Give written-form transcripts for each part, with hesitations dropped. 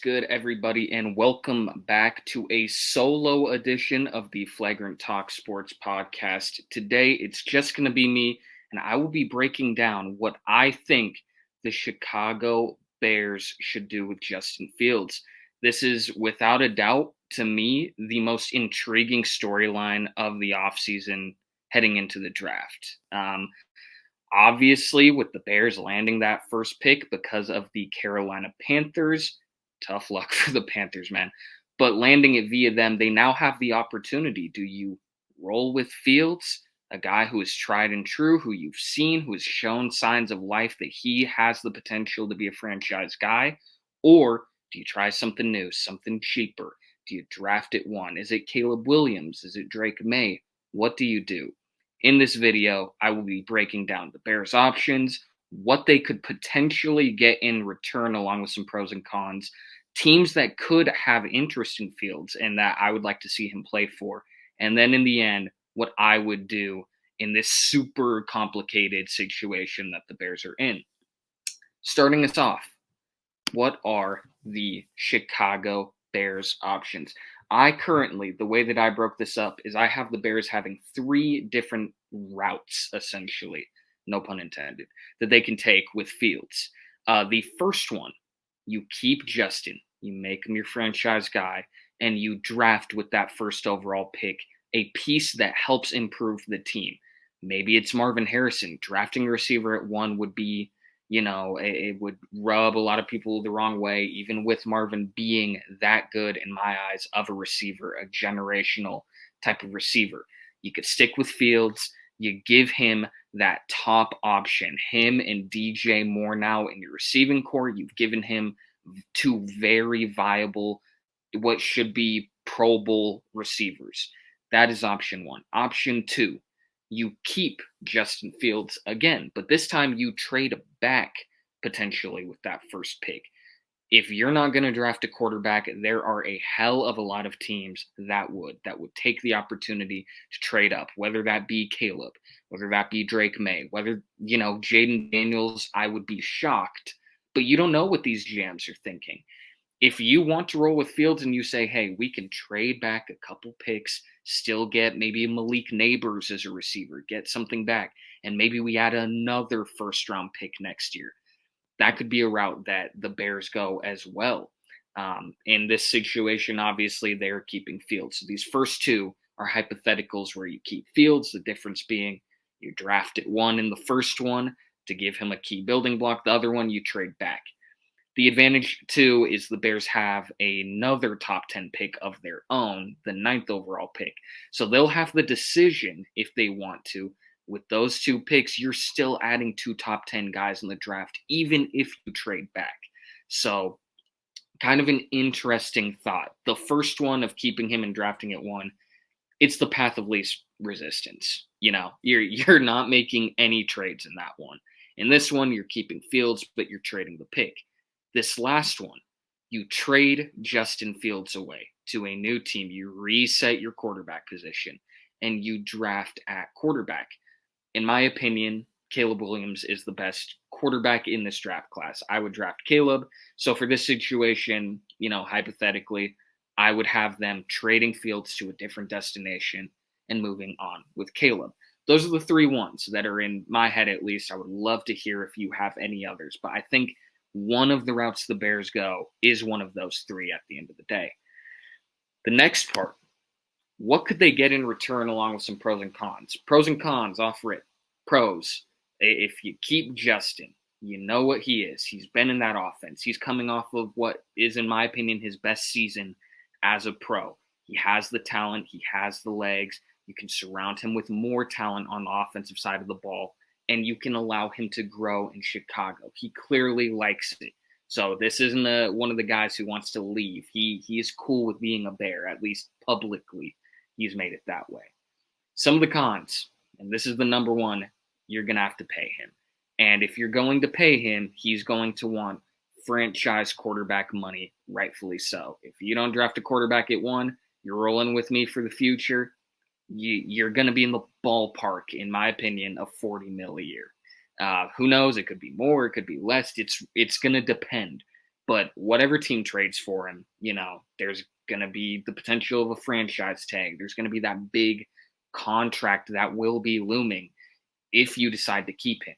good, everybody, and welcome back to a solo edition of the Flagrant Talk Sports Podcast. Today, it's just going to be me, and I will be breaking down what I think the Chicago Bears should do with Justin Fields. This is, without a doubt, to me, the most intriguing storyline of the offseason heading into the draft. Obviously, with the Bears landing that first pick because of the Carolina Panthers, tough luck for the Panthers, man. But landing it via them, they now have the opportunity. Do you roll with Fields, a guy who is tried and true, who you've seen, who has shown signs of life that he has the potential to be a franchise guy? Or do you try something new, something cheaper? Do you draft at one? Is it Caleb Williams? Is it Drake May? What do you do? In this video, I will be breaking down the Bears' options, what they could potentially get in return, along with some pros and cons, teams that could have interest in Fields and that I would like to see him play for, and then in the end, what I would do in this super complicated situation that the Bears are in. Starting us off, what are the Chicago Bears options? The way that I broke this up is I have the Bears having three different routes, essentially, no pun intended, that they can take with Fields. The first one, you keep Justin, you make him your franchise guy, and you draft with that first overall pick a piece that helps improve the team. Maybe it's Marvin Harrison. Drafting a receiver at one would be, it would rub a lot of people the wrong way, even with Marvin being that good in my eyes of a receiver, a generational type of receiver. You could stick with Fields. You give him that top option, him and DJ Moore now in your receiving core. You've given him two very viable, what should be Pro Bowl receivers. That is option one. Option two, you keep Justin Fields again, but this time you trade back potentially with that first pick. If you're not going to draft a quarterback, there are a hell of a lot of teams that would take the opportunity to trade up, whether that be Caleb, whether that be Drake May, whether, Jaden Daniels. I would be shocked, but you don't know what these GMs are thinking. If you want to roll with Fields and you say, hey, we can trade back a couple picks, still get maybe Malik Neighbors as a receiver, get something back, and maybe we add another first-round pick next year, that could be a route that the Bears go as well. In this situation, obviously, they're keeping Fields. So these first two are hypotheticals where you keep Fields, the difference being you draft at one in the first one to give him a key building block. The other one, you trade back. The advantage, too, is the Bears have another top 10 pick of their own, the 9th overall pick. So they'll have the decision, if they want to. With those two picks, you're still adding two top 10 guys in the draft, even if you trade back. So kind of an interesting thought. The first one of keeping him and drafting at one, it's the path of least resistance. You're not making any trades in that one. In this one, you're keeping Fields, but you're trading the pick. This last one, you trade Justin Fields away to a new team. You reset your quarterback position, and you draft at quarterback. In my opinion, Caleb Williams is the best quarterback in this draft class. I would draft Caleb. So for this situation, hypothetically, I would have them trading Fields to a different destination and moving on with Caleb. Those are the three ones that are in my head, at least. I would love to hear if you have any others, but I think one of the routes the Bears go is one of those three at the end of the day. The next part, what could they get in return along with some pros and cons? Pros and cons, off rip. Pros, if you keep Justin, you know what he is. He's been in that offense. He's coming off of what is, in my opinion, his best season as a pro. He has the talent. He has the legs. You can surround him with more talent on the offensive side of the ball, and you can allow him to grow in Chicago. He clearly likes it. So this isn't one of the guys who wants to leave. He is cool with being a Bear, at least publicly. He's made it that way. Some of the cons, and this is the number one, you're going to have to pay him. And if you're going to pay him, he's going to want franchise quarterback money, rightfully so. If you don't draft a quarterback at one, you're rolling with me for the future, you're going to be in the ballpark, in my opinion, of $40 million a year. Who knows? It could be more. It could be less. It's going to depend. But whatever team trades for him, there's going to be the potential of a franchise tag. There's going to be that big contract that will be looming if you decide to keep him.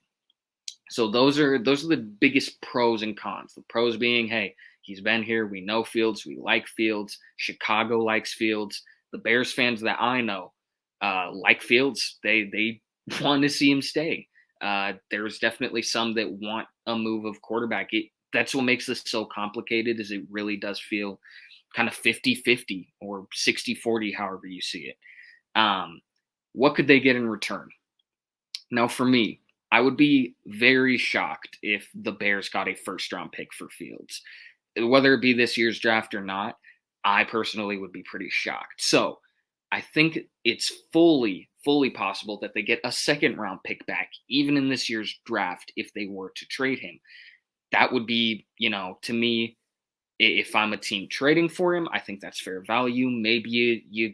So those are the biggest pros and cons. The pros being, hey, he's been here. We know Fields. We like Fields. Chicago likes Fields. The Bears fans that I know like Fields. They want to see him stay. There's definitely some that want a move of quarterback. That's what makes this so complicated, is it really does feel kind of 50-50 or 60-40, however you see it. What could they get in return? Now, for me, I would be very shocked if the Bears got a first-round pick for Fields. Whether it be this year's draft or not, I personally would be pretty shocked. So I think it's fully possible that they get a second-round pick back, even in this year's draft, if they were to trade him. That would be, to me, if I'm a team trading for him, I think that's fair value. Maybe you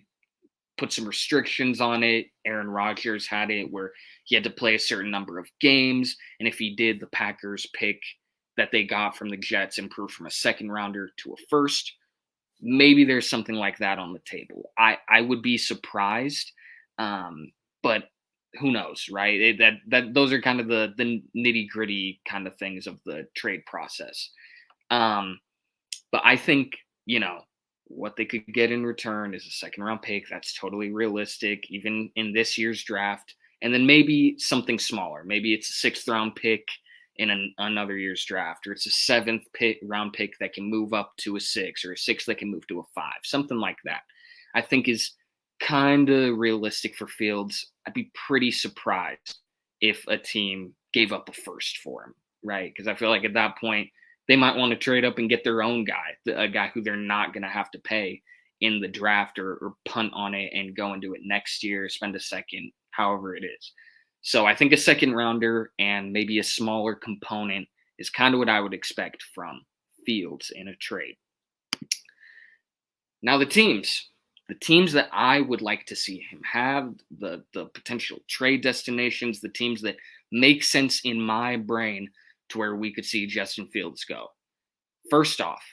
put some restrictions on it. Aaron Rodgers had it where he had to play a certain number of games. And if he did, the Packers pick that they got from the Jets improved from a second rounder to a first. Maybe there's something like that on the table. I would be surprised, but who knows, right? That those are kind of the nitty gritty kind of things of the trade process. But I think, what they could get in return is a second round pick. That's totally realistic, even in this year's draft. And then maybe something smaller. Maybe it's a sixth round pick in another year's draft, or it's a seventh round pick that can move up to a 6, or a 6 that can move to a 5, something like that. I think is kind of realistic for Fields. I'd be pretty surprised if a team gave up a first for him, right? Because I feel like at that point, they might want to trade up and get their own guy, a guy who they're not going to have to pay in the draft or punt on it and go and do it next year, spend a second, however it is. So I think a second rounder and maybe a smaller component is kind of what I would expect from Fields in a trade. Now the teams that I would like to see him have, the potential trade destinations, the teams that make sense in my brain to where we could see Justin Fields go. First off,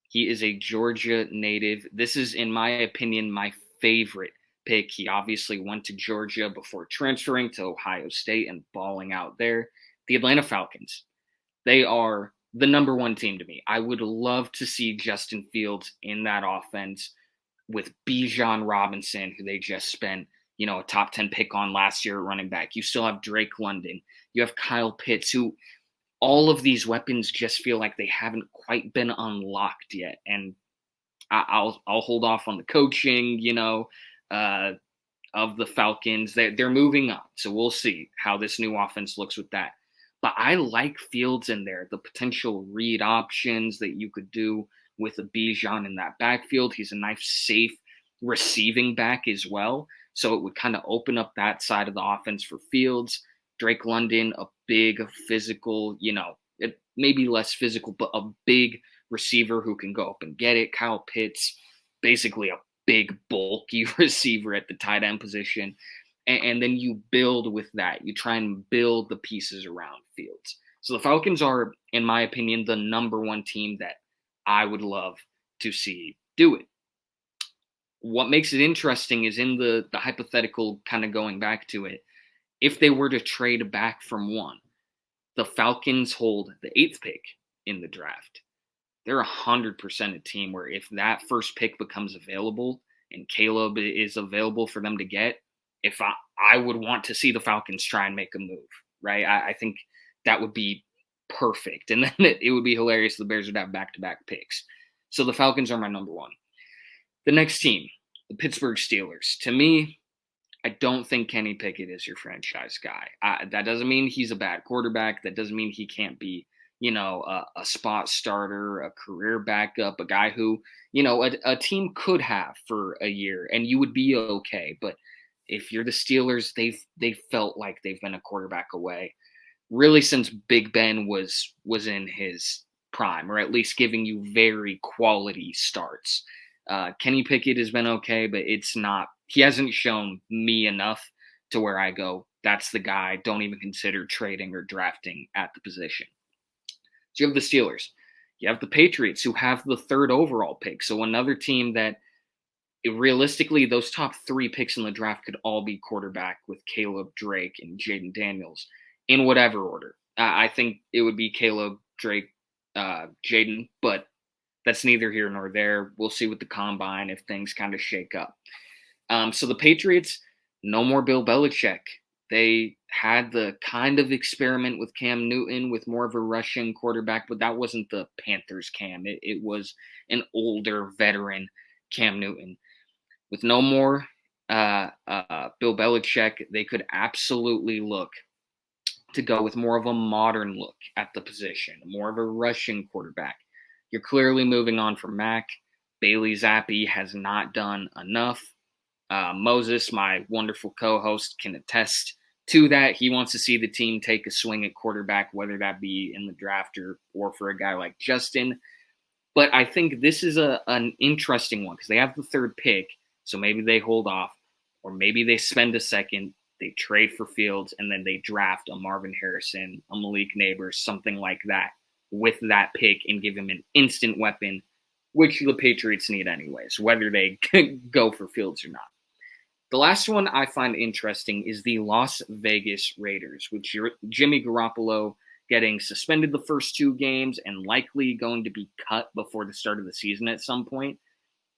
he is a Georgia native. This is, in my opinion, my favorite pick. He obviously went to Georgia before transferring to Ohio State and balling out there. The Atlanta Falcons, they are the number one team to me. I would love to see Justin Fields in that offense with Bijan Robinson, who they just spent, a top 10 pick on last year at running back. You still have Drake London. You have Kyle Pitts, who all of these weapons just feel like they haven't quite been unlocked yet. And I'll hold off on the coaching, of the Falcons. They're moving on. So we'll see how this new offense looks with that. But I like Fields in there, the potential read options that you could do with a Bijan in that backfield. He's a nice, safe receiving back as well. So it would kind of open up that side of the offense for Fields. Drake London, a big physical, maybe less physical, but a big receiver who can go up and get it. Kyle Pitts, basically a big, bulky receiver at the tight end position. And then you build with that. You try and build the pieces around Fields. So the Falcons are, in my opinion, the number one team that I would love to see do it. What makes it interesting is in the hypothetical, kind of going back to it, if they were to trade back from one, the Falcons hold the 8th pick in the draft. They're 100% a team where if that first pick becomes available and Caleb is available for them to get, if I would want to see the Falcons try and make a move, right? I think that would be perfect. And then it would be hilarious. The Bears would have back-to-back picks. So the Falcons are my number one. The next team, the Pittsburgh Steelers. To me, I don't think Kenny Pickett is your franchise guy. That doesn't mean he's a bad quarterback. That doesn't mean he can't be, a spot starter, a career backup, a guy who, a team could have for a year and you would be okay. But if you're the Steelers, they've felt like they've been a quarterback away really since Big Ben was in his prime, or at least giving you very quality starts. Kenny Pickett has been okay, but he hasn't shown me enough to where I go, that's the guy. Don't even consider trading or drafting at the position. So you have the Steelers. You have the Patriots, who have the 3rd overall pick. So another team that realistically, those top 3 picks in the draft could all be quarterback, with Caleb, Drake, and Jaden Daniels in whatever order. I think it would be Caleb, Drake, Jaden, but that's neither here nor there. We'll see with the combine if things kind of shake up. So the Patriots, no more Bill Belichick. They had the kind of experiment with Cam Newton with more of a rushing quarterback, but that wasn't the Panthers Cam. It was an older veteran Cam Newton. With no more Bill Belichick, they could absolutely look to go with more of a modern look at the position, more of a rushing quarterback. You're clearly moving on from Mac. Bailey Zappi has not done enough. Moses, my wonderful co-host, can attest to that. He wants to see the team take a swing at quarterback, whether that be in the draft or for a guy like Justin. But I think this is an interesting one because they have the 3rd pick, so maybe they hold off, or maybe they spend a second, they trade for Fields, and then they draft a Marvin Harrison, a Malik Neighbors, something like that with that pick and give him an instant weapon, which the Patriots need anyways, whether they go for Fields or not. The last one I find interesting is the Las Vegas Raiders, with Jimmy Garoppolo getting suspended the first 2 games and likely going to be cut before the start of the season at some point.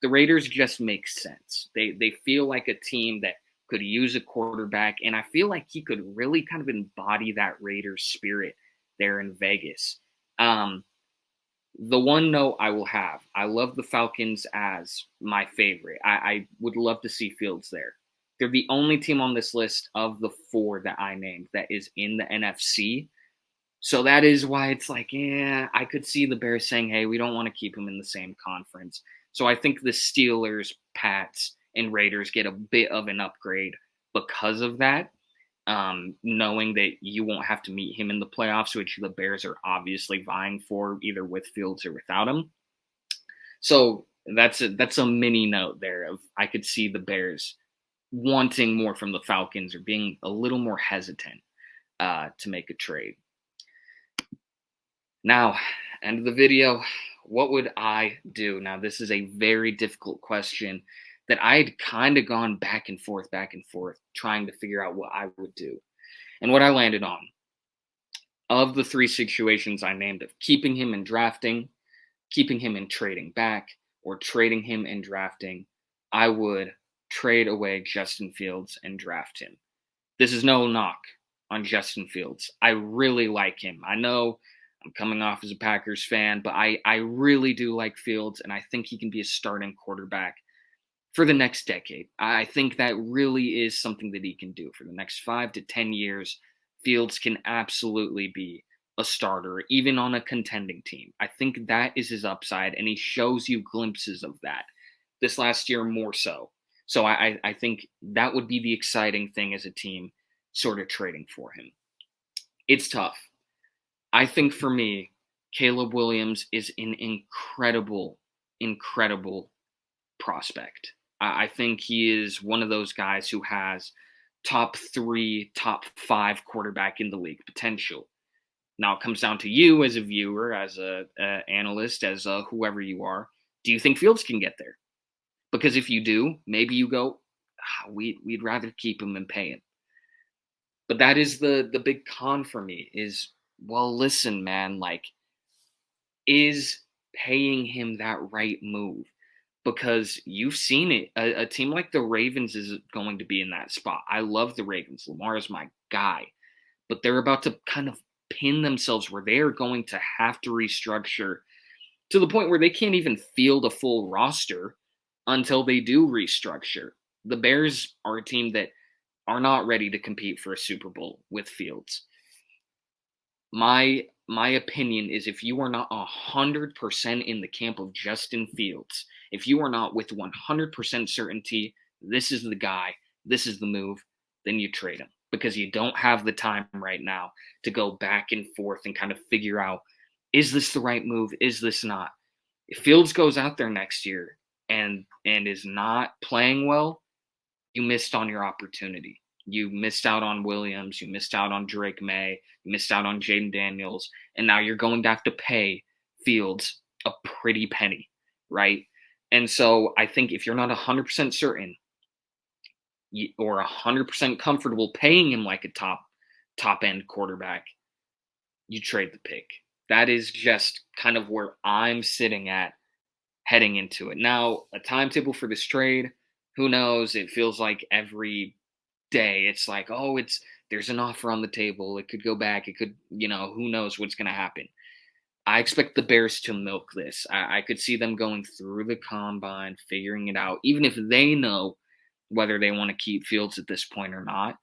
The Raiders just make sense. They feel like a team that could use a quarterback, and I feel like he could really kind of embody that Raiders spirit there in Vegas. The one note I will have, I love the Falcons as my favorite. I would love to see Fields there. They're the only team on this list of the 4 that I named that is in the NFC. So that is why it's like, yeah, I could see the Bears saying, hey, we don't want to keep him in the same conference. So I think the Steelers, Pats, and Raiders get a bit of an upgrade because of that, knowing that you won't have to meet him in the playoffs, which the Bears are obviously vying for, either with Fields or without him. So that's a mini note there of I could see the Bears wanting more from the Falcons or being a little more hesitant to make a trade. Now, end of the video, what would I do? Now, this is a very difficult question that I had kind of gone back and forth, trying to figure out what I would do. And what I landed on, of the 3 situations I named of keeping him and drafting, keeping him and trading back, or trading him and drafting, I would trade away Justin Fields and draft him. This is no knock on Justin Fields. I really like him. I know I'm coming off as a Packers fan, but I really do like Fields, and I think he can be a starting quarterback for the next decade. I think that really is something that he can do for the next 5 to 10 years. Fields can absolutely be a starter, even on a contending team. I think that is his upside, and he shows you glimpses of that this last year more so. So I think that would be the exciting thing as a team, sort of trading for him. It's tough. I think for me, Caleb Williams is an incredible prospect. I think he is one of those guys who has top 3, top 5 quarterback in the league potential. Now it comes down to you as a viewer, as a analyst, as whoever you are. Do you think Fields can get there? Because if you do, maybe you go, we'd rather keep him and pay him. But that is the big con for me is, well, listen, man, like, is paying him that right move? Because you've seen it. A team like the Ravens is going to be in that spot. I love the Ravens. Lamar is my guy. But they're about to kind of pin themselves where they are going to have to restructure to the point where they can't even field a full roster until they do restructure. The Bears are a team that are not ready to compete for a Super Bowl with Fields. My opinion is, if you are not 100% in the camp of Justin Fields, if you are not with 100% certainty, this is the guy, this is the move, then you trade him, because you don't have the time right now to go back and forth and kind of figure out, is this the right move? Is this not? If Fields goes out there next year and is not playing well, you missed on your opportunity. You missed out on Williams. You missed out on Drake May. You missed out on Jaden Daniels. And now you're going to have to pay Fields a pretty penny, right? And so I think if you're not 100% certain or 100% comfortable paying him like a top end quarterback, you trade the pick. That is just kind of where I'm sitting at heading into it. Now, a timetable for this trade, who knows? It feels like every day it's like, oh, there's an offer on the table. It could go back. It could, who knows what's going to happen. I expect the Bears to milk this. I could see them going through the combine, figuring it out, even if they know whether they want to keep Fields at this point or not.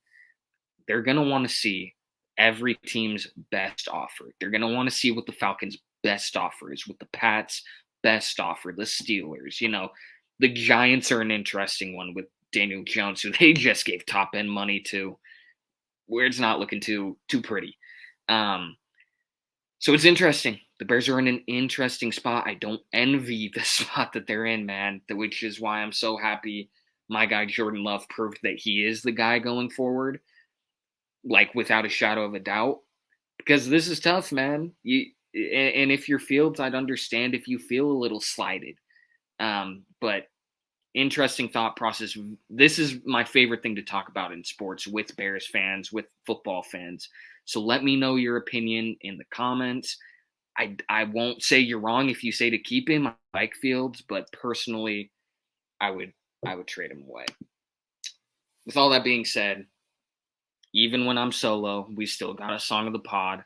They're going to want to see every team's best offer. They're going to want to see what the Falcons' best offer is, what the Pats' best offer, the Steelers. The Giants are an interesting one with Daniel Jones, who they just gave top end money to, where it's not looking too pretty. So it's interesting. The Bears are in an interesting spot. I don't envy the spot that they're in, man, which is why I'm so happy my guy Jordan Love proved that he is the guy going forward, like without a shadow of a doubt, because this is tough, man. And if you're Fields, I'd understand if you feel a little slighted. But interesting thought process. This is my favorite thing to talk about in sports with Bears fans, with football fans. So let me know your opinion in the comments. I won't say you're wrong if you say to keep him. I like Fields, but personally, I would trade him away. With all that being said, even when I'm solo, we still got a song of the pod,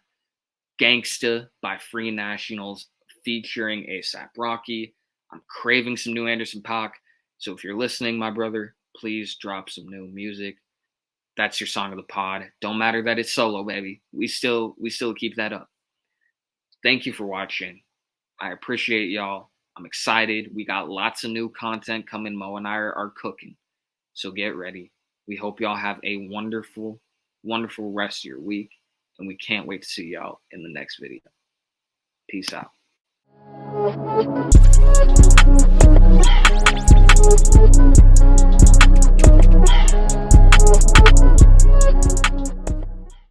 Gangsta by Free Nationals featuring A$AP Rocky. I'm craving some new Anderson .Paak. So if you're listening, my brother, please drop some new music. That's your song of the pod. Don't matter that it's solo, baby. We still keep that up. Thank you for watching. I appreciate y'all. I'm excited. We got lots of new content coming. Mo and I are cooking. So get ready. We hope y'all have a wonderful, wonderful rest of your week. And we can't wait to see y'all in the next video. Peace out.